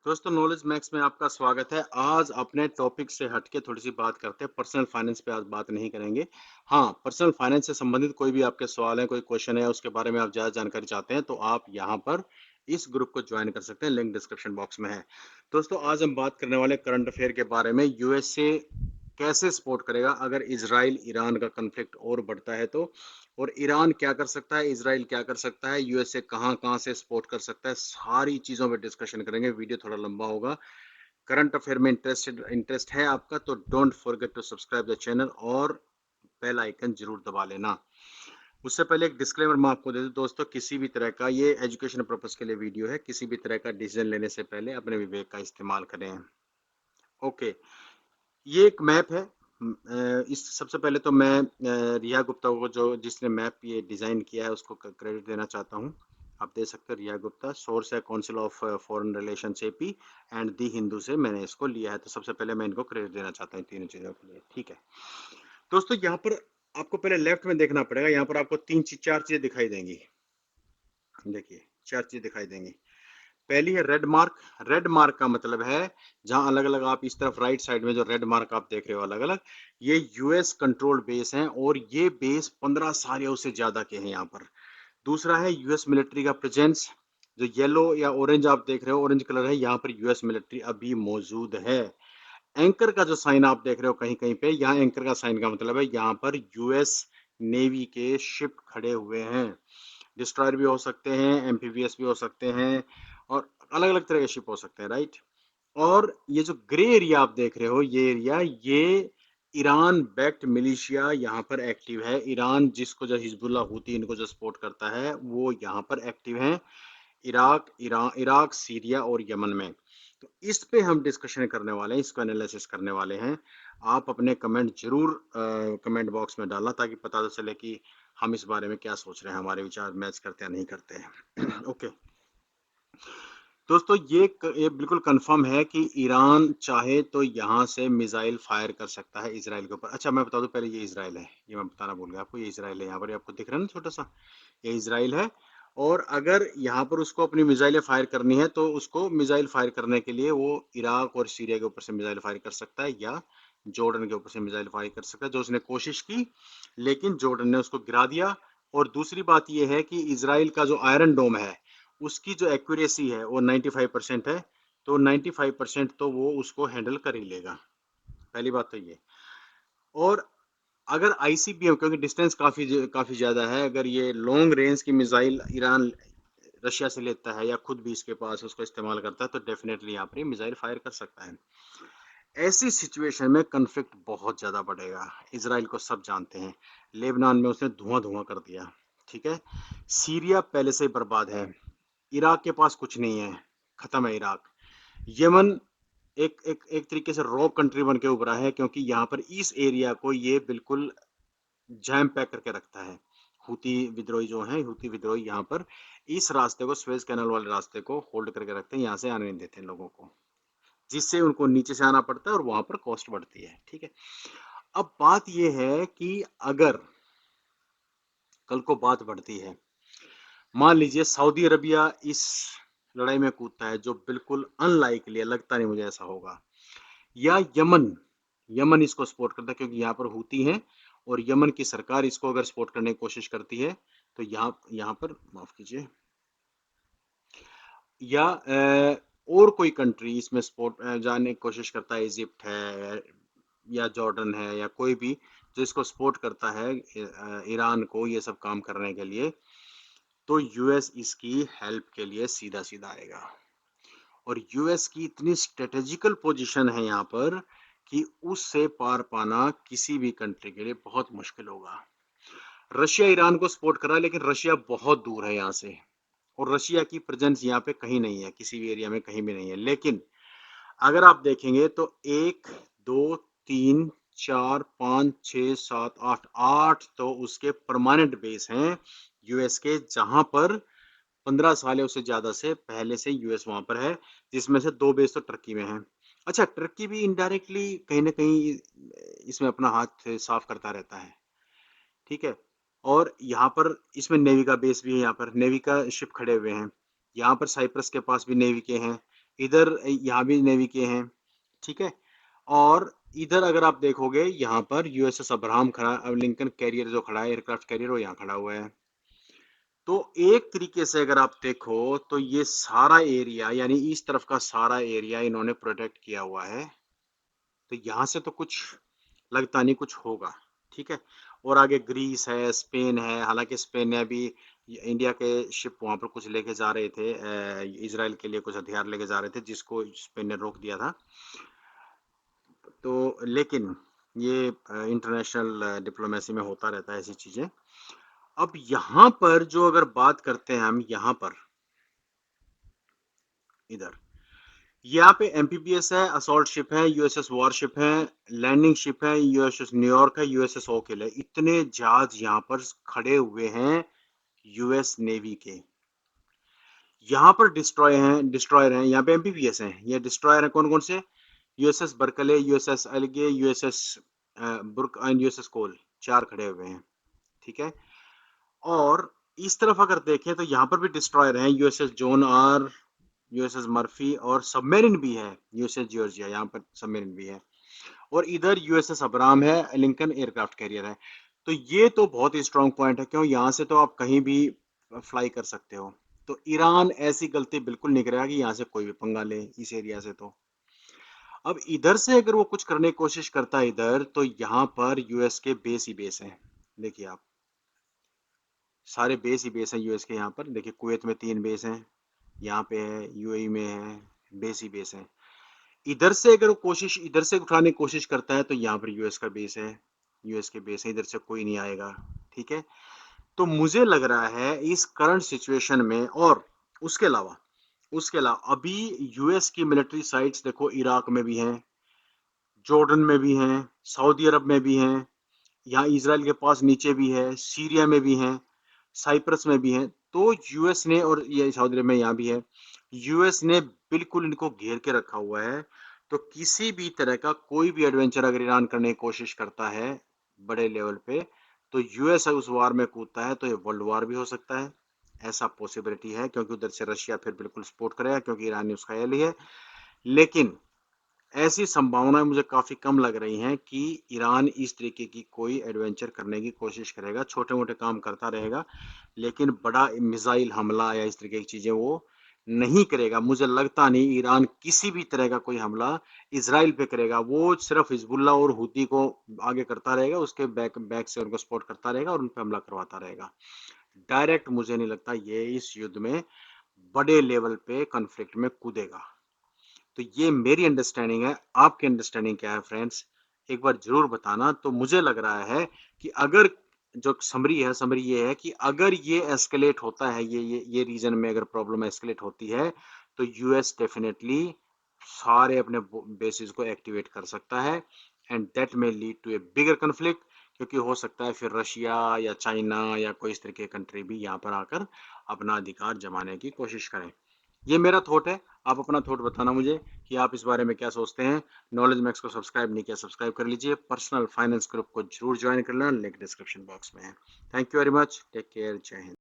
दोस्तों knowledge max में आपका स्वागत है। आज अपने टॉपिक से हटके थोड़ी सी बात करते हैं। पर्सनल फाइनेंस पे आज बात नहीं करेंगे। हाँ, पर्सनल फाइनेंस से संबंधित कोई भी आपके सवाल है, कोई क्वेश्चन है, उसके बारे में आप ज़्यादा जानकारी चाहते हैं तो आप यहाँ पर इस ग्रुप को ज्वाइन कर सकते हैं। लिंक डिस्क्रिप्शन बॉक्स में है। दोस्तों आज हम बात करने वाले करंट अफेयर के बारे में। यूएसए कैसे सपोर्ट करेगा अगर इजराइल ईरान का कन्फ्लिक्ट और बढ़ता है तो, और ईरान क्या कर सकता है, इजराइल क्या कर सकता है, यूएसए कहाँ कहाँ से सपोर्ट कर सकता है, सारी चीजों पे डिस्कशन करेंगे। वीडियो थोड़ा लंबा होगा। करंट अफेयर में इंटरेस्ट है आपका तो don't forget to subscribe the channel और बेल आइकन जरूर दबा लेना। उससे पहले एक डिस्क्लेमर मैं आपको दे दूं दोस्तों, किसी भी तरह का ये एजुकेशन पर्पस के लिए वीडियो है। किसी भी तरह का डिसीजन लेने से पहले अपने विवेक का इस्तेमाल करें। ओके, ये एक मैप है। इस सबसे पहले तो मैं रिया गुप्ता को, जो जिसने मैप ये डिजाइन किया है, उसको क्रेडिट देना चाहता हूँ। आप दे सकते हैं, रिया गुप्ता। सोर्स है council of foreign relations AP and the Hindu से मैंने इसको लिया है। तो सबसे पहले मैं इनको क्रेडिट देना चाहता हूँ तीनों चीजों के लिए। ठीक है दोस्तों, यहाँ पर आपको पहले लेफ्ट में देखना पड़ेगा। यहाँ पर आपको चार चीजें दिखाई देंगी। देखिए, चार चीजें दिखाई देंगी। पहली है रेड मार्क। रेड मार्क का मतलब है जहां अलग अलग, आप इस तरफ राइट साइड में जो रेड मार्क आप देख रहे हो अलग अलग, ये यूएस कंट्रोल्ड बेस हैं और ये बेस 15 सालों से ज्यादा के हैं यहाँ पर। दूसरा है यूएस मिलिट्री का प्रेजेंस। जो येलो या ऑरेंज आप देख रहे हो, ऑरेंज कलर है, यहाँ पर यूएस मिलिट्री अभी मौजूद है। एंकर का जो साइन आप देख रहे हो कहीं कहीं पे, यहाँ एंकर का साइन का मतलब है यहाँ पर यूएस नेवी के शिप खड़े हुए हैं। डिस्ट्रॉयर भी हो सकते हैं, एम्फीबियस भी हो सकते हैं, और अलग अलग तरह के शिप हो सकते हैं, राइट। और ये जो ग्रे एरिया आप देख रहे हो, ये एरिया, ये ईरान बैक्ड मिलिशिया यहाँ पर एक्टिव है। ईरान जिसको जो हिजबुल्लाह हूती इनको जो सपोर्ट करता है, वो यहाँ पर एक्टिव है। इराक, सीरिया और यमन में। तो इस पे हम डिस्कशन करने वाले हैं, इसको एनालिसिस करने वाले हैं। आप अपने कमेंट जरूर कमेंट बॉक्स में डालना, ताकि पता तो चले कि हम इस बारे में क्या सोच रहे हैं, हमारे विचार मैच करते हैं नहीं करते हैं। ओके दोस्तों, ये बिल्कुल कंफर्म है कि ईरान चाहे तो यहाँ से मिसाइल फायर कर सकता है इसराइल के ऊपर। अच्छा, मैं बता दूं पहले, ये इसराइल है, ये मैं बताना भूल गया आपको। ये इसराइल है, यहाँ पर आपको दिख रहा है ना छोटा सा, ये इसराइल है। और अगर यहाँ पर उसको अपनी मिसाइलें फायर करनी है तो उसको मिसाइल फायर करने के लिए वो इराक और सीरिया के ऊपर से मिसाइल फायर कर सकता है, या जॉर्डन के ऊपर से मिसाइल फायर कर सकता है, जो उसने कोशिश की लेकिन जॉर्डन ने उसको गिरा दिया। और दूसरी बात यह है कि इसराइल का जो आयरन डोम है, उसकी जो एक्यूरेसी है वो 95% है। तो 95% तो वो उसको हैंडल कर ही लेगा। पहली बात तो ये। और अगर आईसीबीएम, क्योंकि डिस्टेंस काफी काफी ज्यादा है, अगर ये लॉन्ग रेंज की मिसाइल ईरान रशिया से लेता है या खुद भी इसके पास उसको इस्तेमाल करता है, तो डेफिनेटली यहाँ पर मिसाइल फायर कर सकता है। ऐसी सिचुएशन में कन्फ्लिक्ट बहुत ज्यादा बढ़ेगा। इसराइल को सब जानते हैं, लेबनान में उसने धुआं धुआं कर दिया। ठीक है, सीरिया पहले से ही बर्बाद है, इराक के पास कुछ नहीं है, खत्म है इराक। यमन एक एक एक तरीके से रॉक कंट्री बन के उभरा है, क्योंकि यहाँ पर इस एरिया को ये बिल्कुल जैम पैक करके रखता है। हूती विद्रोही जो हैं, हूती विद्रोही यहाँ पर इस रास्ते को, स्वेज कैनाल वाले रास्ते को होल्ड करके रखते हैं, यहाँ से आने नहीं देते हैं लोगों को, जिससे उनको नीचे से आना पड़ता है और वहां पर कॉस्ट बढ़ती है। ठीक है, अब बात यह है कि अगर कल को बात बढ़ती है, मान लीजिए सऊदी अरबिया इस लड़ाई में कूदता है, जो बिल्कुल अनलाइकली है, लगता नहीं मुझे ऐसा होगा, या यमन, यमन इसको सपोर्ट करता है क्योंकि यहाँ पर हूती हैं, और यमन की सरकार इसको अगर सपोर्ट करने की कोशिश करती है, तो यहाँ यहाँ पर माफ कीजिए, या और कोई कंट्री इसमें सपोर्ट जाने की कोशिश करता है, इजिप्ट है या जॉर्डन है या कोई भी जो इसको सपोर्ट करता है ईरान को ये सब काम करने के लिए, तो यूएस इसकी हेल्प के लिए सीधा सीधा आएगा। और यूएस की इतनी स्ट्रेटेजिकल पोजीशन है यहाँ पर कि उससे पार पाना किसी भी कंट्री के लिए बहुत मुश्किल होगा। रशिया ईरान को सपोर्ट कर रहा है, लेकिन रशिया बहुत दूर है यहाँ से, और रशिया की प्रेजेंस यहाँ पे कहीं नहीं है, किसी भी एरिया में कहीं भी नहीं है। लेकिन अगर आप देखेंगे तो 1 2 3 4 5 6 7 8 तो उसके परमानेंट बेस हैं यूएस के, जहां पर 15 सालों से ज्यादा से पहले से यूएस वहां पर है, जिसमें से 2 बेस तो टर्की में है। अच्छा, टर्की भी इनडायरेक्टली कहीं ना कहीं इसमें अपना हाथ साफ करता रहता है। ठीक है, और यहाँ पर इसमें नेवी का बेस भी है, यहाँ पर नेवी का शिप खड़े हुए हैं। यहाँ पर साइप्रस के पास भी नेवी के हैं, इधर यहाँ भी नेवी के हैं, ठीक है। और इधर अगर आप देखोगे यहाँ पर यूएसएस अब्राहम खड़ा, लिंकन कैरियर जो खड़ा है, एयरक्राफ्ट कैरियर, वो यहाँ खड़ा हुआ है। तो एक तरीके से अगर आप देखो तो ये सारा एरिया, यानी इस तरफ का सारा एरिया इन्होंने प्रोटेक्ट किया हुआ है। तो यहाँ से तो कुछ लगता नहीं कुछ होगा, ठीक है। और आगे ग्रीस है, स्पेन है, हालांकि स्पेन ने अभी इंडिया के शिप वहां पर कुछ लेके जा रहे थे, इसराइल के लिए कुछ हथियार लेके जा रहे थे, जिसको स्पेन ने रोक दिया था। तो लेकिन ये इंटरनेशनल डिप्लोमेसी में होता रहता है ऐसी चीजें। अब यहाँ पर जो अगर बात करते हैं हम, यहाँ पर इधर यहाँ पे एमपीबीएस है, असॉल्ट शिप है, यूएसएस वॉरशिप है, लैंडिंग शिप है, यूएसएस न्यूयॉर्क है, यूएसएस ओकिल है। इतने जहाज यहाँ पर खड़े हुए हैं यूएस नेवी के। यहाँ पर डिस्ट्रॉयर हैं, यहाँ पे एमपीबीएस हैं, ये डिस्ट्रॉयर है कौन कौन से? यूएसएस बर्कले, यूएसएस एल्गे, USS Burke and USS Cole, 4 खड़े हुए हैं, ठीक है। और इस तरफ अगर देखें तो यहाँ पर भी डिस्ट्रॉयर हैं, USS John R, USS Murphy, और सबमरीन भी है, यूएसएस जॉर्जिया, यहाँ पर सबमरीन भी है। और इधर यूएसएस अब्राहम है, लिंकन एयरक्राफ्ट कैरियर है। तो ये तो बहुत ही स्ट्रांग पॉइंट है, क्यों यहाँ से तो आप कहीं भी फ्लाई कर सकते हो। तो ईरान ऐसी गलती बिल्कुल नहीं करेगा कि यहाँ से कोई भी पंगा ले इस एरिया से। तो अब इधर से अगर वो कुछ करने की कोशिश करता है इधर, तो यहाँ पर यूएस के बेस ही बेस हैं। देखिए आप, सारे बेस ही बेस हैं यूएस के। यहाँ पर देखिए, कुवैत में 3 बेस हैं, यहाँ पे है, यूएई में है, बेस ही बेस है। इधर से अगर वो कोशिश इधर से उठाने की कोशिश करता है, तो यहाँ पर यूएस का बेस है, यूएस के बेस है, इधर से कोई नहीं आएगा, ठीक है। तो मुझे लग रहा है इस करंट सिचुएशन में, और उसके अलावा अभी यूएस की मिलिट्री साइट्स देखो, इराक में भी हैं, जॉर्डन में भी हैं, सऊदी अरब में भी हैं, यहाँ इसराइल के पास नीचे भी है, सीरिया में भी हैं, साइप्रस में भी हैं। तो यूएस ने, और ये सऊदी अरब में यहाँ भी है, यूएस ने बिल्कुल इनको घेर के रखा हुआ है। तो किसी भी तरह का कोई भी एडवेंचर अगर ईरान करने की कोशिश करता है बड़े लेवल पे, तो यूएस उस वार में कूदता है, तो ये वर्ल्ड वार भी हो सकता है, ऐसा पॉसिबिलिटी है। क्योंकि उधर से रशिया फिर बिल्कुल सपोर्ट करेगा, क्योंकि ईरान ने उसका एली है। लेकिन ऐसी संभावनाएं मुझे काफी कम लग रही हैं कि ईरान इस तरीके की कोई एडवेंचर करने की कोशिश करेगा। छोटे मोटे काम करता रहेगा, लेकिन बड़ा मिसाइल हमला या इस तरीके की चीजें वो नहीं करेगा। मुझे लगता नहीं ईरान किसी भी तरह का कोई हमला इसराइल पे करेगा। वो सिर्फ हिजबुल्ला और हुती को आगे करता रहेगा, उसके बैक बैक से उनको सपोर्ट करता रहेगा और उन पर हमला करवाता रहेगा। डायरेक्ट मुझे नहीं लगता ये इस युद्ध में बड़े लेवल पे कॉन्फ्लिक्ट में कूदेगा। तो ये मेरी अंडरस्टैंडिंग है। आपकी अंडरस्टैंडिंग क्या है फ्रेंड्स, एक बार जरूर बताना। तो मुझे लग रहा है कि अगर जो समरी ये है कि अगर ये एस्केलेट होता है, ये रीजन में अगर प्रॉब्लम एस्केलेट होती है, तो यूएस डेफिनेटली सारे अपने बेसिस को एक्टिवेट कर सकता है, and that may lead to a bigger conflict. क्योंकि हो सकता है फिर रशिया या चाइना या कोई इस तरह के कंट्री भी यहाँ पर आकर अपना अधिकार जमाने की कोशिश करें। ये मेरा थॉट है, आप अपना थॉट बताना मुझे कि आप इस बारे में क्या सोचते हैं। नॉलेज मैक्स को सब्सक्राइब नहीं किया, सब्सक्राइब कर लीजिए। पर्सनल फाइनेंस ग्रुप को जरूर ज्वाइन कर लेना, लिंक डिस्क्रिप्शन बॉक्स में है। Thank you very much, take care, जय हिंद।